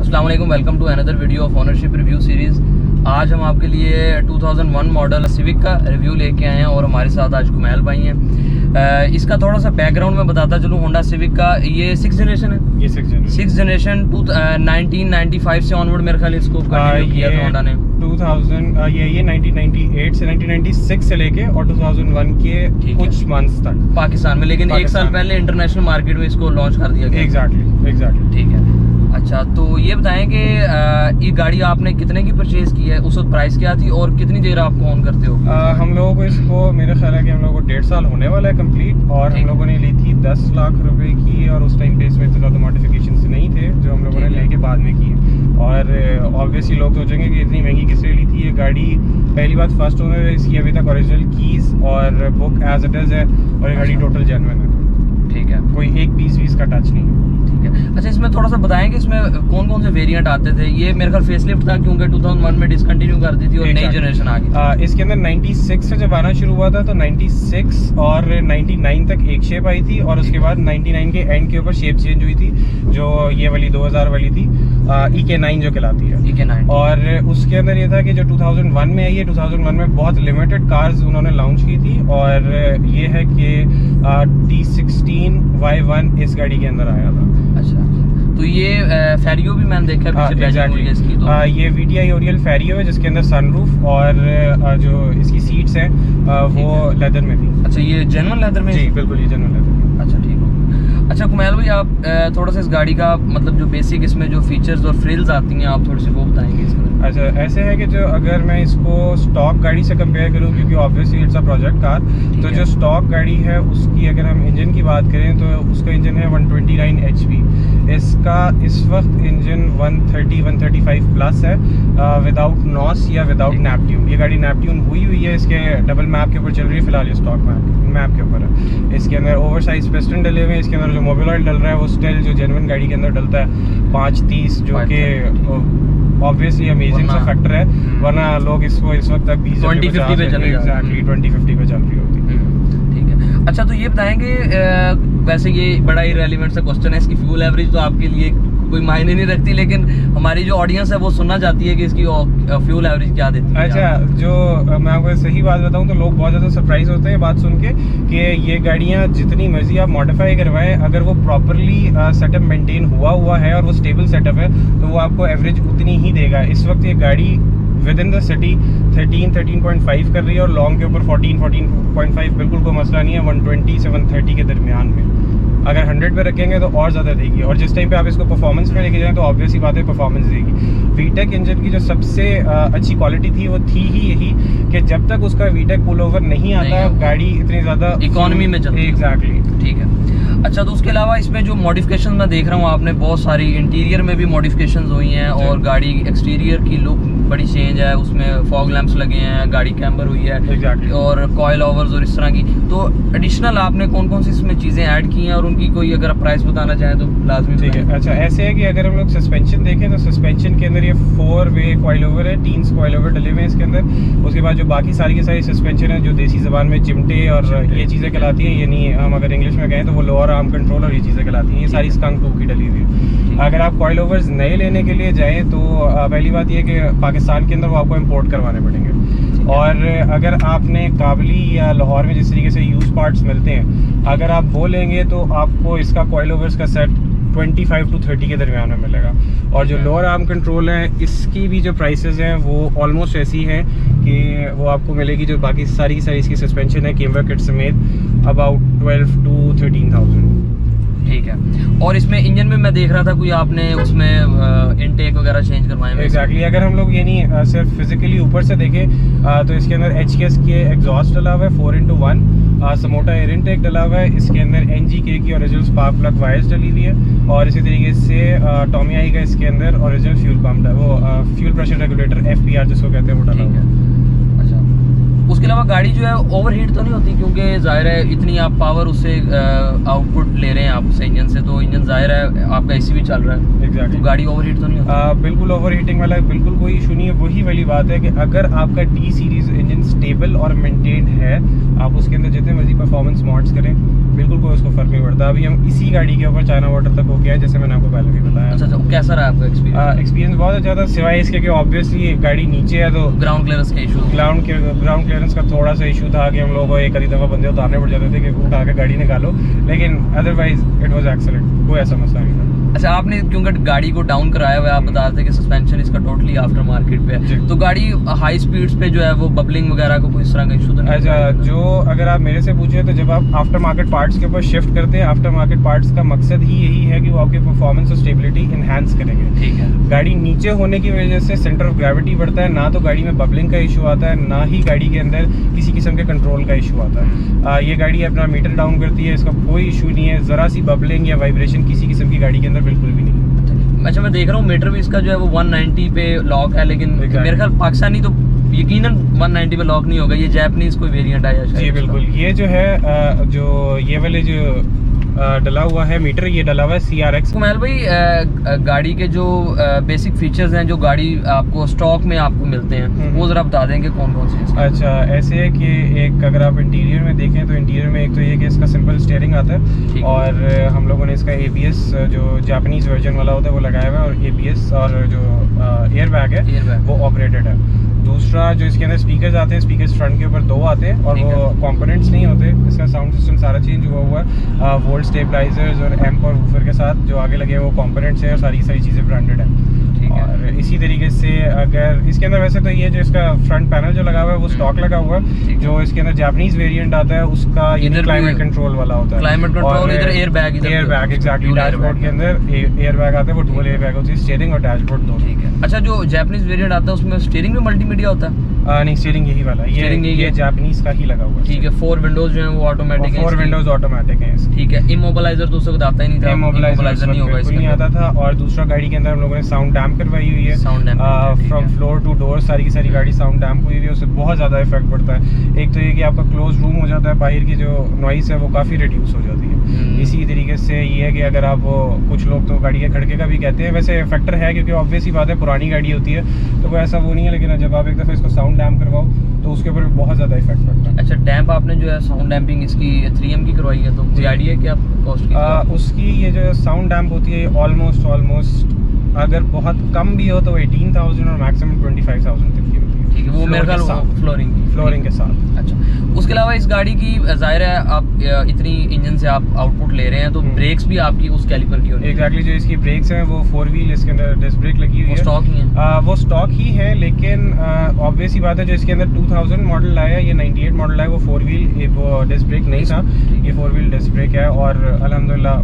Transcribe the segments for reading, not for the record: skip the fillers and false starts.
अस्सलाम वालेकुम, welcome to another video of ownership review series. आज हम आपके लिए 2001 मॉडल सिविक का रिव्यू लेके आए हैं और हमारे साथ आज कुमैल भाई हैं। इसका थोड़ा सा बैकग्राउंड में बताता चलूँ। होंडा सिविक का ये 6th जनरेशन है। ये 6th जनरेशन 1995 से ऑनवर्ड मेरे ख्याल इसको कंटिन्यू किया था होंडा ने। 2000 ये 1998 से 1996 से लेके और 2001 के कुछ मंथ्स तक पाकिस्तान में, लेकिन एक साल पहले इंटरनेशनल मार्केट में इसको लॉन्च कर दिया गया। एग्जैक्टली ठीक है। अच्छा, तो ये बताएं कि ये गाड़ी आपने कितने की परचेज की है, उस वक्त प्राइस क्या थी और कितनी देर आप ऑन करते हो? हम लोगों को इसको मेरा ख्याल है कि हम लोगों को 1.5 साल होने वाला है कंप्लीट, और हम लोगों ने ली थी 10 लाख रुपए की, और उस टाइम पे इसमें इतने ज़्यादा मॉडिफिकेशंस नहीं थे जो हम लोगों ने लेके बाद में किए। और ऑब्वियसली लोग सोचेंगे कि इतनी महंगी किस लिए ली थी ये गाड़ी। पहली बात, फर्स्ट ओनर है इसकी अभी तक ओरिजिनल कीज़ और बुक एज इट इज़ है, और ये गाड़ी टोटल जेन्युइन है। ठीक है, कोई एक पीस का टच नहीं है। अच्छा, इसमें थोड़ा सा बताएं कि इसमें कौन कौन से वेरिएंट आते थे? ये मेरे ख्याल फेसलिफ्ट था क्योंकि 2001 में डिसकंटिन्यू कर दी थी और नई जनरेशन आ गई। इसके अंदर 96 से जब आना शुरू हुआ था तो 96 और 99 तक एक शेप आई थी, और उसके बाद 99 के एंड के ऊपर शेप चेंज हुई थी, जो ये वाली 2000 वाली थी, EK9 जो कहलाती है। EK9। और उसके अंदर ये था कि जो 2001 में आई है, 2001 में बहुत लिमिटेड कार्स उन्होंने लॉन्च की थी, और ये है कि T16Y1 इस गाड़ी के अंदर आया था। अच्छा, तो ये फेरियो भी मैंने देखा इसकी। तो ये VTI ओरियल फेरियो है जिसके अंदर सनरूफ और जो इसकी सीट्स हैं वो लेदर में थी। अच्छा, ये जेन्युइन लेदर में? जी बिल्कुल, ये जेन्युइन लेदर में। अच्छा, ठीक हो। अच्छा कुमैल भाई, आप थोड़ा सा इस गाड़ी का मतलब जो बेसिक इसमें जो फीचर्स और फ्रिल्स आती हैं आप थोड़ी सी वो बताएंगे इसमें? अच्छा, ऐसे है कि जो अगर मैं इसको स्टॉक गाड़ी से कंपेयर करूं, क्योंकि obviously it's a project car, तो जो स्टॉक गाड़ी है उसकी अगर हम इंजन की बात करें तो उसका इंजन है 129 HP। इसका इस वक्त इंजन 135 प्लस है, विदाउट नॉस या विदाउट नैप ट्यून। ये गाड़ी नैप ट्यून हुई है, इसके डबल मैप के ऊपर चल रही है फिलहाल, ये स्टॉक मैप के ऊपर है। इसके अंदर ओवर साइज पिस्टन डले हुए हैं। इसके अंदर जो मोबिल ऑयल डल रहा है वो स्टिल जो जेन्युइन गाड़ी के अंदर डलता है 530, जो कि ऑब्वियसली अमेजिंग सा फैक्टर है, वरना लोग इसको इस वक्त तक 20-50 पे चल रही है। एग्जैक्टली 20-50 पे चल रही होती है। ठीक है। अच्छा, तो ये बताएंगे वैसे ये बड़ा ही रेलिवेंट सा क्वेश्चन है, इसकी फ्यूल एवरेज तो आपके लिए कोई मायने नहीं रखती, लेकिन हमारी जो ऑडियंस है वो सुनना चाहती है कि इसकी फ्यूल एवरेज क्या देती है। अच्छा, जो मैं आपको सही बात बताऊं तो लोग बहुत ज़्यादा सरप्राइज होते हैं बात सुन के कि ये गाड़ियां जितनी मर्जी आप मॉडिफाई करवाएं, अगर वो प्रॉपरली सेटअप मेंटेन हुआ है और वो स्टेबल सेटअप है तो वो आपको एवरेज उतनी ही देगा। इस वक्त ये गाड़ी विद इन द सिटी 13.5 कर रही है, और लॉन्ग के ऊपर 14.5 बिल्कुल कोई मसला नहीं है। 120 से 130 के दरमियान में अगर 100 पे रखेंगे तो और ज़्यादा देगी, और जिस टाइम पे आप इसको परफॉर्मेंस पे लेके जाएं तो ऑब्वियसली बात है परफॉर्मेंस देगी। VTEC इंजन की जो सबसे अच्छी क्वालिटी थी वो थी ही यही कि जब तक उसका VTEC पुल ओवर नहीं आता गाड़ी इतनी ज़्यादा इकोनॉमी में चलती है। एग्जैक्टली, ठीक है। अच्छा, तो उसके अलावा इसमें जो मॉडिफिकेशन मैं देख रहा हूँ, आपने बहुत सारी इंटीरियर में भी मॉडिफिकेशंस हुई हैं, और गाड़ी एक्सटीरियर की लुक बड़ी चेंज है, उसमें फॉग लैंप्स लगे हैं, गाड़ी कैम्बर हुई है exactly. और कॉयल ओवर्स और इस तरह की। तो एडिशनल आपने कौन कौन सी इसमें चीज़ें ऐड की हैं, और उनकी कोई अगर आप प्राइस बताना चाहें तो लाजमी। ठीक है। अच्छा, ऐसे है कि अगर हम लोग सस्पेंशन देखें तो सस्पेंशन के अंदर ये 4-वे कॉइल ओवर है, 3 कॉइल ओवर डले हुए हैं इसके अंदर। उसके बाद जो बाकी सारी की सारी सस्पेंशन है जो देसी ज़बान में चिमटे और ये चीज़ें कहलाती हैं, यानी हम अगर इंग्लिश में कहें तो वो लोअर आर्म कंट्रोल और ये चीज़ें कहलाती हैं, ये सारी स्कंक 2 की डली हुई है। अगर आप कॉइल ओवर्स नए लेने के लिए जाएँ तो पहली बात ये कि पाकिस्तान के अंदर वो आपको इम्पोर्ट करवाने पड़ेंगे, और अगर आपने काबली या लाहौर में जिस तरीके से यूज़ पार्ट्स मिलते हैं, अगर आप वो लेंगे तो आपको इसका कॉइल ओवर्स का सेट 25 to 30 के दरमियान में मिलेगा। और जो लोअर आर्म कंट्रोल है इसकी भी जो प्राइसेस हैं वो ऑलमोस्ट ऐसी हैं कि वो आपको मिलेगी जो बाकी सारी की सारी इसकी सस्पेंशन है कैमरा किट समेत अबाउट 12 to 13,000। ठीक है। और इसमें इंजन में मैं देख रहा था कोई आपने उसमें इनटेक वगैरह चेंज करवाए हैं? एग्जैक्टली, अगर हम लोग यानी सिर्फ फिजिकली ऊपर से देखें तो इसके अंदर HKS के एग्जॉस्ट डला हुआ है 4x1, समोटा एयर इनटेक डला हुआ है। इसके अंदर NGK की ओरिजिनल स्पार्क प्लग वायर्स डली हुई है, और इसी तरीके से टॉमी आई का इसके अंदर ओरिजिनल फ्यूल पम्प वो फ्यूल प्रेशर रेगुलेटर FPR जिसको कहते हैं वो डला हुआ है। उसके अलावा गाड़ी जो है ओवरहीट तो नहीं होती, क्योंकि जाहिर है इतनी आप पावर उससे आउटपुट ले रहे हैं आप उससे इंजन से, तो इंजन जाहिर है आपका एसी भी चल रहा है। एग्जैक्टली। तो गाड़ी ओवरहीट तो नहीं होती? बिल्कुल ओवर हीटिंग वाला बिल्कुल कोई इशू नहीं है। वही वाली बात है कि अगर आपका डी सीरीज इंजन स्टेबल और मेंटेन्ड है, आप उसके अंदर जितने मर्जी परफॉर्मेंस मॉड्स करें, बिल्कुल कोई उसको फर्क नहीं पड़ता। अभी हम इसी गाड़ी के ऊपर चाइना वाटर तक हो गया है, जैसे मैंने आपको पहले भी बताया। अच्छा, कैसा रहा आपका एक्सपीरियंस? एक्सपीरियंस बहुत अच्छा था, सिवाय इसके कि ऑब्वियसली गाड़ी नीचे है तो ग्राउंड क्लियरेंस का इशू? ग्राउंड क्लियरेंस का थोड़ा सा इशू था कि हम लोगों को एक आधी दफ़ा बंदे उतारने पड़ जाते थे कि उठा के गाड़ी निकालो, लेकिन अदरवाइज इट वाज एक्सीलेंट, कोई ऐसा मसला नहीं था। अच्छा, आपने क्योंकि गाड़ी को डाउन कराया हुआ है, आप बता रहे थे कि सस्पेंशन इसका टोटली आफ्टर मार्केट पे है, तो गाड़ी हाई स्पीड्स पे जो है वो बबलिंग वगैरह को कोई इस तरह का इशू तो नहीं? अच्छा, जो अगर आप मेरे से पूछे तो जब आप आफ्टर मार्केट पार्ट्स के ऊपर शिफ्ट करते हैं, आफ्टर मार्केट पार्ट्स का मकसद ही यही है कि वो आपकी परफॉर्मेंस और स्टेबिलिटी इन्हांस करेंगे। ठीक है। गाड़ी नीचे होने की वजह से सेंटर ऑफ ग्रेविटी बढ़ता है, ना तो गाड़ी में बबलिंग का इशू आता है, ना ही गाड़ी के अंदर किसी किस्म के कंट्रोल का इशू आता है। ये गाड़ी अपना मीटर डाउन करती है, इसका कोई इशू नहीं है, ज़रा सी बबलिंग या वाइब्रेशन किसी किस्म की गाड़ी के अंदर बिल्कुल भी नहीं है। अच्छा, मैं देख रहा हूँ मीटर भी इसका जो है वो 190 पे लॉक है, लेकिन मेरे ख्याल पाकिस्तानी तो यकीनन 190 पे लॉक नहीं होगा, ये जापानीज कोई वेरिएंट आया शायद। जी बिल्कुल, ये जो है जो ये वाले जो डला हुआ है मीटर, ये डला हुआ है CRX। कुमैल भाई, गाड़ी के जो बेसिक फीचर्स हैं जो गाड़ी आपको स्टॉक में आपको मिलते हैं, वो ज़रा बता देंगे कौन कौन से? अच्छा, ऐसे है कि एक अगर आप इंटीरियर में देखें तो इंटीरियर में एक तो ये कि इसका सिंपल स्टीयरिंग आता है, और हम लोगों ने इसका ABS जो जापानीज वर्जन वाला होता है वो लगाया हुआ है, और ABS और जो एयर बैग है वो ऑपरेटेड है। दूसरा जो इसके अंदर स्पीकर्स आते हैं, स्पीकर्स फ्रंट के ऊपर 2 आते हैं और वो कंपोनेंट्स नहीं होते, इसका साउंड सिस्टम सारा चेंज हुआ है। वोल्ट स्टेबलाइजर्स और एम्प और वूफर के साथ जो आगे लगे हैं वो कंपोनेंट्स हैं, और सारी चीज़ें ब्रांडेड हैं। और इसी तरीके से अगर इसके अंदर वैसे तो ये जो इसका फ्रंट पैनल जो लगा हुआ है वो स्टॉक लगा हुआ है, जो इसके अंदर जापानीज वेरिएंट आता है उसका ये क्लाइमेट कंट्रोल वाला होता है। क्लाइमेट कंट्रोल, इधर एयर बैग एग्जैक्टली, डैशबोर्ड के अंदर एयर बैग आता है, वो डुअल एयर बैग होती है, स्टीयरिंग और डैशबोर्ड दोनों। ठीक है। अच्छा, जो जापानीज वेरिएंट आता है उसमें स्टीयरिंग में मल्टीमीडिया होता है? नहीं, स्टीयरिंग यही वाला है, ये जापानीज का ही लगा हुआ है। ठीक है। 4 विंडोज जो हैं वो ऑटोमेटिक हैं? 4 विंडोज ऑटोमेटिक हैं। ठीक है। इमोबिलाइजर तो उसको आता ही नहीं था? इमोबिलाइजर नहीं होगा इसमें? नहीं आता था। और दूसरा गाड़ी के अंदर हम लोगों ने साउंड डैम्प करवाई हुई है, फ्रॉम फ्लोर टू डोर सारी की सारी गाड़ी साउंड डैम्प हुई हुई है, उससे बहुत ज़्यादा इफेक्ट पड़ता है। एक तो ये कि आपका क्लोज रूम हो जाता है, बाहर की जो नॉइस है वो काफ़ी रिड्यूस हो जाती है। इसी तरीके से ये है कि अगर आप कुछ लोग तो गाड़ी के खड़के का भी कहते हैं, वैसे फैक्टर है क्योंकि ऑब्वियस ही बात है पुरानी गाड़ी होती है तो कोई ऐसा वो नहीं है, लेकिन जब आप एक दफ़ा इसको साउंड डैम्प करवाओ तो उसके ऊपर बहुत ज़्यादा इफेक्ट पड़ता है। अच्छा, डैम्प आपने जो है साउंड डैम्पिंग इसकी 3M की करवाई है, तो कोई आइडिया है कि आप कॉस्ट की? उसकी ये जो साउंड डैम्प होती है ऑलमोस्ट अगर बहुत कम भी हो तो 18,000 और मैक्सिमम 25,000 तक की होती है। ठीक है, वो मेरे ख्याल फ्लोरिंग के साथ। अच्छा, उसके अलावा इस गाड़ी की जाहिर है आप इतनी इंजन से आप आउटपुट ले रहे हैं तो ब्रेक्स भी आपकी उस कैलिपर की होनी है? एग्जैक्टली, जो इसकी ब्रेक्स हैं वो 4 व्हील, इसके अंदर डिस्क ब्रेक लगी हुई है। स्टॉक ही है? वो स्टॉक ही है, लेकिन ऑब्वियस ही बात है जो इसके अंदर 2000 मॉडल आया है, ये 98 मॉडल आया, वो 4 व्हील वो डिस्क ब्रेक नहीं था, ये 4 व्हील डिस्क ब्रेक है और अल्हम्दुलिल्लाह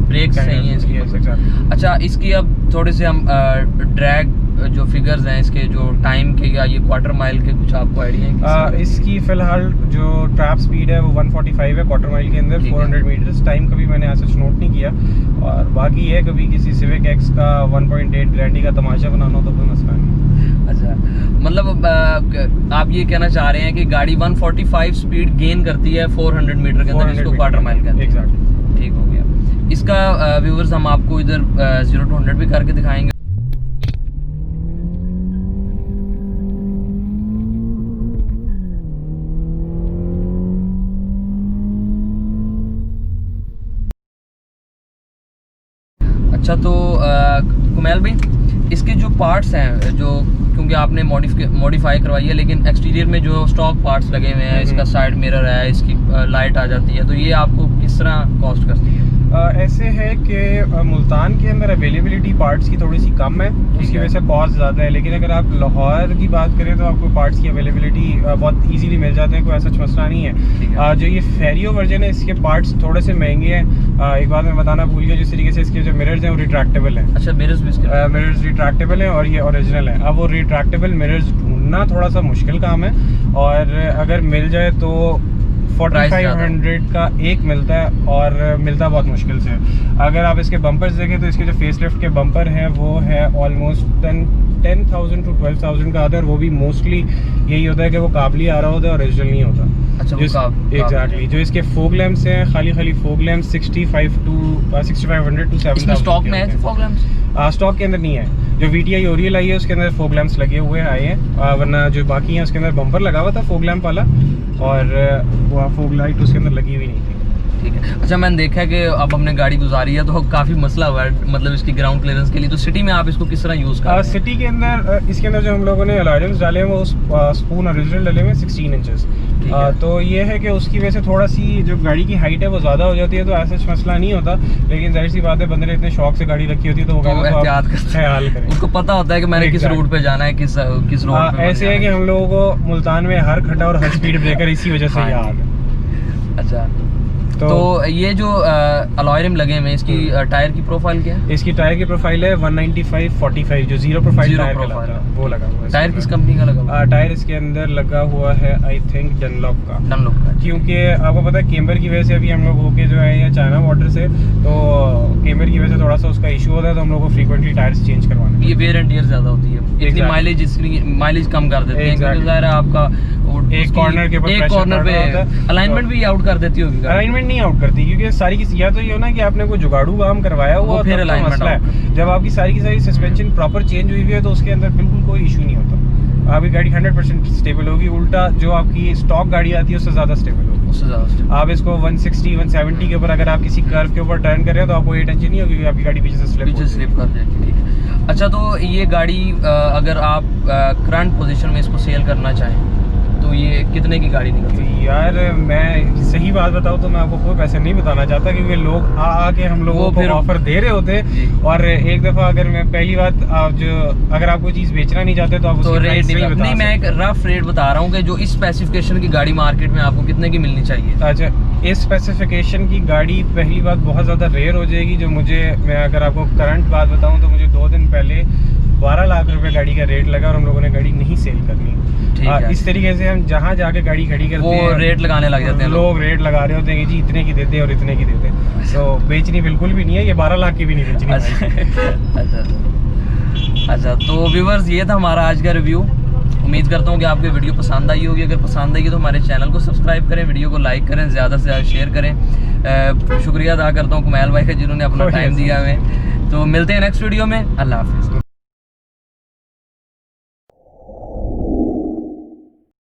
ब्रेक सही है इसकी। अच्छा, इसकी अब थोड़े से हम ड्रैग जो फिगर्स हैं इसके, जो टाइम के या ये क्वार्टर माइल के, कुछ आपको आइडिया है? इसकी फ़िलहाल जो ट्रैप स्पीड है वो 145 है क्वार्टर माइल के अंदर, 400 मीटर्स। टाइम कभी मैंने ऐसा नोट नहीं किया। और बाकी है कभी किसी सिविक एक्स का 1.8 ग्रैंडी का तमाशा बनाना हो तो कोई मसला नहीं। अच्छा, मतलब आप ये कहना चाह रहे हैं कि गाड़ी 145 स्पीड गेन करती है 400 मीटर के अंदर, इसको क्वार्टर माइल कहते हैं? एग्जैक्टली। ठीक हो गया। इसका व्यूअर्स हम आपको इधर 0 to 100 भी करके दिखाएंगे। अच्छा, तो कुमैल भाई, इसके जो पार्ट्स हैं जो, क्योंकि आपने मॉडिफाई करवाई है, लेकिन एक्सटीरियर में जो स्टॉक पार्ट्स लगे हुए हैं, इसका साइड मिरर है, इसकी लाइट आ जाती है, तो ये आपको किस तरह कॉस्ट करती है? ऐसे है कि मुल्तान के अंदर अवेलेबिलिटी पार्ट्स की थोड़ी सी कम है, उसकी वजह से कॉस्ट ज़्यादा है। लेकिन अगर आप लाहौर की बात करें तो आपको पार्ट्स की अवेलेबिलिटी बहुत इजीली मिल जाते हैं, कोई ऐसा मसला नहीं है। जो ये फेरियो वर्जन है इसके पार्ट्स थोड़े से महंगे हैं। एक बात मैं बताना भूल गया, जिस तरीके से इसके जो मिरर्स हैं वो रिट्रैक्टेबल हैं। अच्छा, मिरर्स रिट्रैक्टेबल हैं और ये ओरिजिनल है। अब वो रिट्रैक्टेबल मिरर्स ढूंढना थोड़ा सा मुश्किल काम है, और अगर मिल जाए तो 4500 का एक मिलता है और मिलता बहुत मुश्किल से। अगर आप इसके बम्पर्स देखें तो इसके जो फेसलिफ्ट के बम्पर हैं वो है ऑलमोस्ट 10,000 to 12,000 का आता है, और वो भी मोस्टली यही होता है कि वो काबली आ रहा होता है और ओरिजिनल नहीं होता। अच्छा, एग्जैक्टली। जो इसके फोग लैम्प्स हैं, खाली फोग लैम्प्स 6500 to 7000 इसमें स्टॉक में है फोग लैम्प्स? स्टॉक के अंदर नहीं है। जो VTI ओरियल आई है उसके अंदर फोग लैम्प्स लगे हुए आए हैं, वरना जो बाकी हैं उसके अंदर बम्पर लगा हुआ था फोग लैम्प वाला, और वो फोग लाइट उसके अंदर लगी हुई नहीं थी। ठीक है। अच्छा, मैंने देखा है कि अब हमने गाड़ी गुजारी है तो काफ़ी मसला हुआ है, मतलब इसकी ग्राउंड क्लियरेंस के लिए। तो सिटी में आप इसको किस तरह यूज़ कर रहे हैं? सिटी के अंदर इसके अंदर जो हम लोगों ने अलॉयमेंट्स डाले हैं वो स्पून ओरिजिनल डाले हुए 16 इंचेस। तो ये है कि उसकी वजह से थोड़ा सी जो गाड़ी की हाइट है वो ज़्यादा हो जाती है, तो ऐसा मसला नहीं होता। लेकिन जाहिर सी बात है, बंदे ने इतने शौक से गाड़ी रखी होती है तो वो एहतियात करते हैं। उसको पता होता है कि मैंने किस रूट पे जाना है, किस रोड पे। ऐसे है कि हम लोगों को मुल्तान में हर खड्डा और हर स्पीड ब्रेकर इसी वजह से याद है। अच्छा, तो ये जो अलॉय रिम लगे हैं, इसकी टायर की प्रोफाइल क्या है? इसकी टायर की प्रोफाइल है 195/45, जो जीरो प्रोफाइल टायर है वो लगा हुआ है। टायर किस कंपनी का लगा हुआ है? टायर इसके अंदर लगा हुआ है आई थिंक डनलॉप का। क्योंकि आपको पता है केम्बर की वजह से अभी हम लोग होके जो है या चाइना वाटर से, तो केम्बर की वजह से थोड़ा सा उसका इशू होता है, तो हम लोग को फ्रीक्वेंटली टायर्स चेंज करवाना। ये वेयर एंड टियर ज्यादा होती है, इतनी माइलेज कम कर देते हैं, क्योंकि ज़ाहिर है आपका एक कॉर्नर के पे अलाइनमेंट भी आउट कर देती होगी। अलाइनमेंट नहीं आउट करती, क्योंकि सारी की या तो ये हो ना कि आपने कोई जुगाड़ू काम करवाया हुआ, फिर अलाइनमेंट है। जब आपकी सारी की सारी सस्पेंशन प्रॉपर चेंज हुई है तो उसके अंदर बिल्कुल कोई इशू नहीं होता, आपकी गाड़ी 100% स्टेबल होगी। उल्टा जो आपकी स्टॉक गाड़ी आती है उससे ज़्यादा स्टेबल होगी, उससे ज़्यादा। आप इसको 160 170 के ऊपर अगर आप किसी कर्व के ऊपर टर्न कर रहे हैं तो आपको ये टेंशन नहीं होगी कि आपकी गाड़ी पीछे से स्लिप कर जाएगी। ठीक है। अच्छा, तो ये गाड़ी अगर आप करंट पोजीशन में इसको सेल करना चाहें तो ये कितने की गाड़ी निकलती है? यार मैं सही बात बताऊं तो मैं आपको कोई पैसे नहीं बताना चाहता, क्योंकि लोग आके हम लोगों को ऑफर दे रहे होते। और एक दफ़ा अगर मैं पहली बात अगर आप कोई चीज़ बेचना नहीं चाहते तो आप तो रेट नहीं, मैं एक रफ रेट बता रहा हूँ कि जो इस स्पेसिफिकेशन की गाड़ी मार्केट में आपको कितने की मिलनी चाहिए। अच्छा, इस स्पेसिफिकेशन की गाड़ी पहली बात बहुत ज़्यादा रेयर हो जाएगी। जो मैं अगर आपको करंट बात बताऊँ तो मुझे 2 दिन पहले 12 लाख रुपए गाड़ी का रेट लगा और हम लोगों ने गाड़ी नहीं सेल करनी। इस तरीके से हम जहाँ जाके गाड़ी खड़ी करते हैं वो रेट लगाने लग जाते हैं, लोग रेट लगा रहे होते हैं कि जी इतने की देते और इतने की देते, तो बेचनी बिल्कुल भी नहीं है, ये 12 लाख की भी नहीं बेचनी। अच्छा, तो व्यूअर्स ये था हमारा आज का रिव्यू। उम्मीद करता हूँ कि आपको वीडियो पसंद आई होगी। अगर पसंद आई तो हमारे चैनल को सब्सक्राइब करें, वीडियो को लाइक करें, ज़्यादा से ज़्यादा शेयर करें। शुक्रिया अदा करता हूँ कुमैल भाई का जिन्होंने अपना टाइम दिया हमें। तो मिलते हैं नेक्स्ट वीडियो में। अल्लाह हाफिज़।